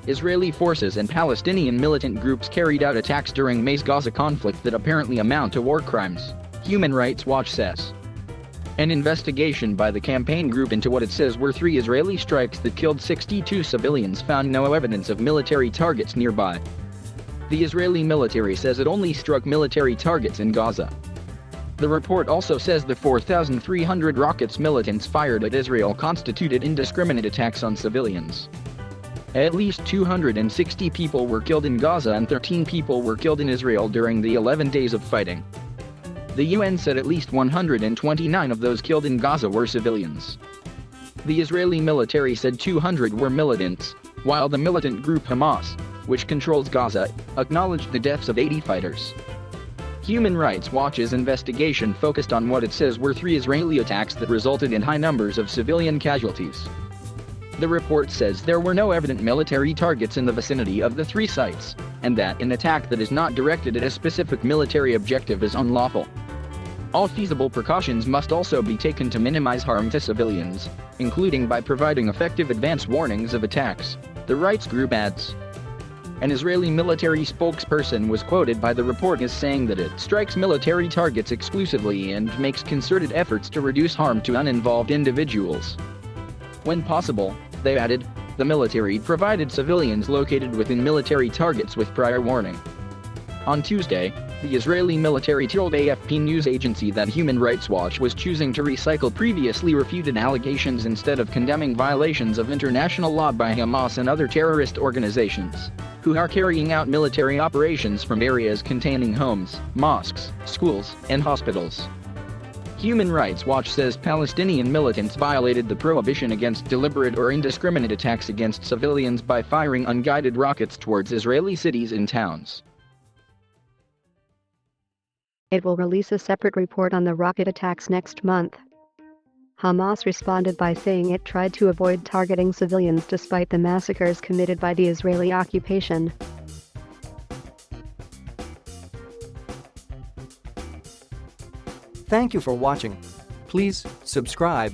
Israeli forces and Palestinian militant groups carried out attacks during May's Gaza conflict that apparently amount to war crimes, Human Rights Watch says. An investigation by the campaign group into what it says were 3 Israeli strikes that killed 62 civilians found no evidence of military targets nearby. The Israeli military says it only struck military targets in Gaza. The report also says the 4,300 rockets militants fired at Israel constituted indiscriminate attacks on civilians. At least 260 people were killed in Gaza and 13 people were killed in Israel during the 11 days of fighting. The UN said at least 129 of those killed in Gaza were civilians. The Israeli military said 200 were militants, while the militant group Hamas, which controls Gaza, acknowledged the deaths of 80 fighters. Human Rights Watch's investigation focused on what it says were 3 Israeli attacks that resulted in high numbers of civilian casualties. The report says there were no evident military targets in the vicinity of the 3 sites, and that an attack that is not directed at a specific military objective is unlawful. All feasible precautions must also be taken to minimize harm to civilians, including by providing effective advance warnings of attacks, the rights group adds. An Israeli military spokesperson was quoted by the report as saying that it strikes military targets exclusively and makes concerted efforts to reduce harm to uninvolved individuals. When possible, they added, the military provided civilians located within military targets with prior warning. On Tuesday, the Israeli military told AFP news agency that Human Rights Watch was choosing to recycle previously refuted allegations instead of condemning violations of international law by Hamas and other terrorist organizations, who are carrying out military operations from areas containing homes, mosques, schools, and hospitals. Human Rights Watch says Palestinian militants violated the prohibition against deliberate or indiscriminate attacks against civilians by firing unguided rockets towards Israeli cities and towns. It will release a separate report on the rocket attacks next month. Hamas responded by saying it tried to avoid targeting civilians despite the massacres committed by the Israeli occupation. Thank you for watching. Please subscribe.